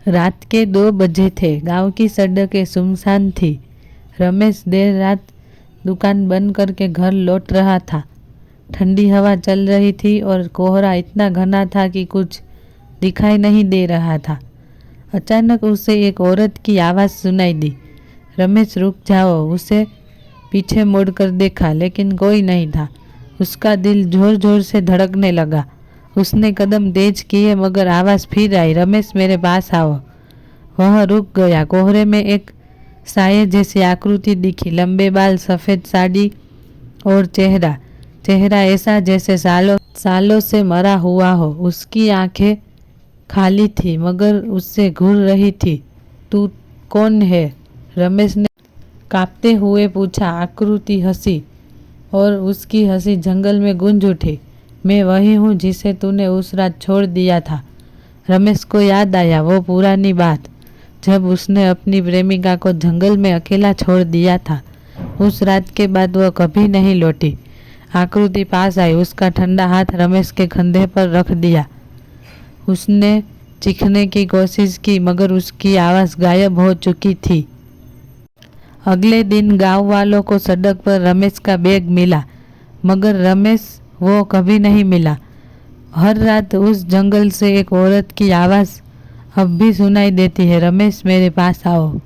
रात के 2 बजे थे। गांव की सड़कें सुनसान थी। रमेश देर रात दुकान बंद करके घर लौट रहा था। ठंडी हवा चल रही थी और कोहरा इतना घना था कि कुछ दिखाई नहीं दे रहा था। अचानक उसे एक औरत की आवाज़ सुनाई दी। रमेश रुक जाओ। उसे पीछे मुड़कर देखा लेकिन कोई नहीं था। उसका दिल जोर जोर से धड़कने लगा। उसने कदम तेज किए मगर आवाज़ फिर आई, रमेश मेरे पास आओ। वह रुक गया। कोहरे में एक साये जैसी आकृति दिखी। लंबे बाल, सफ़ेद साड़ी और चेहरा ऐसा जैसे सालों से मरा हुआ हो। उसकी आंखें खाली थी मगर उससे घूर रही थी। तू कौन है? रमेश ने कांपते हुए पूछा। आकृति हंसी और उसकी हंसी जंगल में गूंज उठी। मैं वही हूँ जिसे तूने उस रात छोड़ दिया था। रमेश को याद आया वो पुरानी बात, जब उसने अपनी प्रेमिका को जंगल में अकेला छोड़ दिया था। उस रात के बाद वह कभी नहीं लौटी। आकृति पास आई। उसका ठंडा हाथ रमेश के कंधे पर रख दिया। उसने चीखने की कोशिश की मगर उसकी आवाज़ गायब हो चुकी थी। अगले दिन गांव वालों को सड़क पर रमेश का बैग मिला मगर रमेश वो कभी नहीं मिला। हर रात उस जंगल से एक औरत की आवाज़ अब भी सुनाई देती है, रमेश मेरे पास आओ।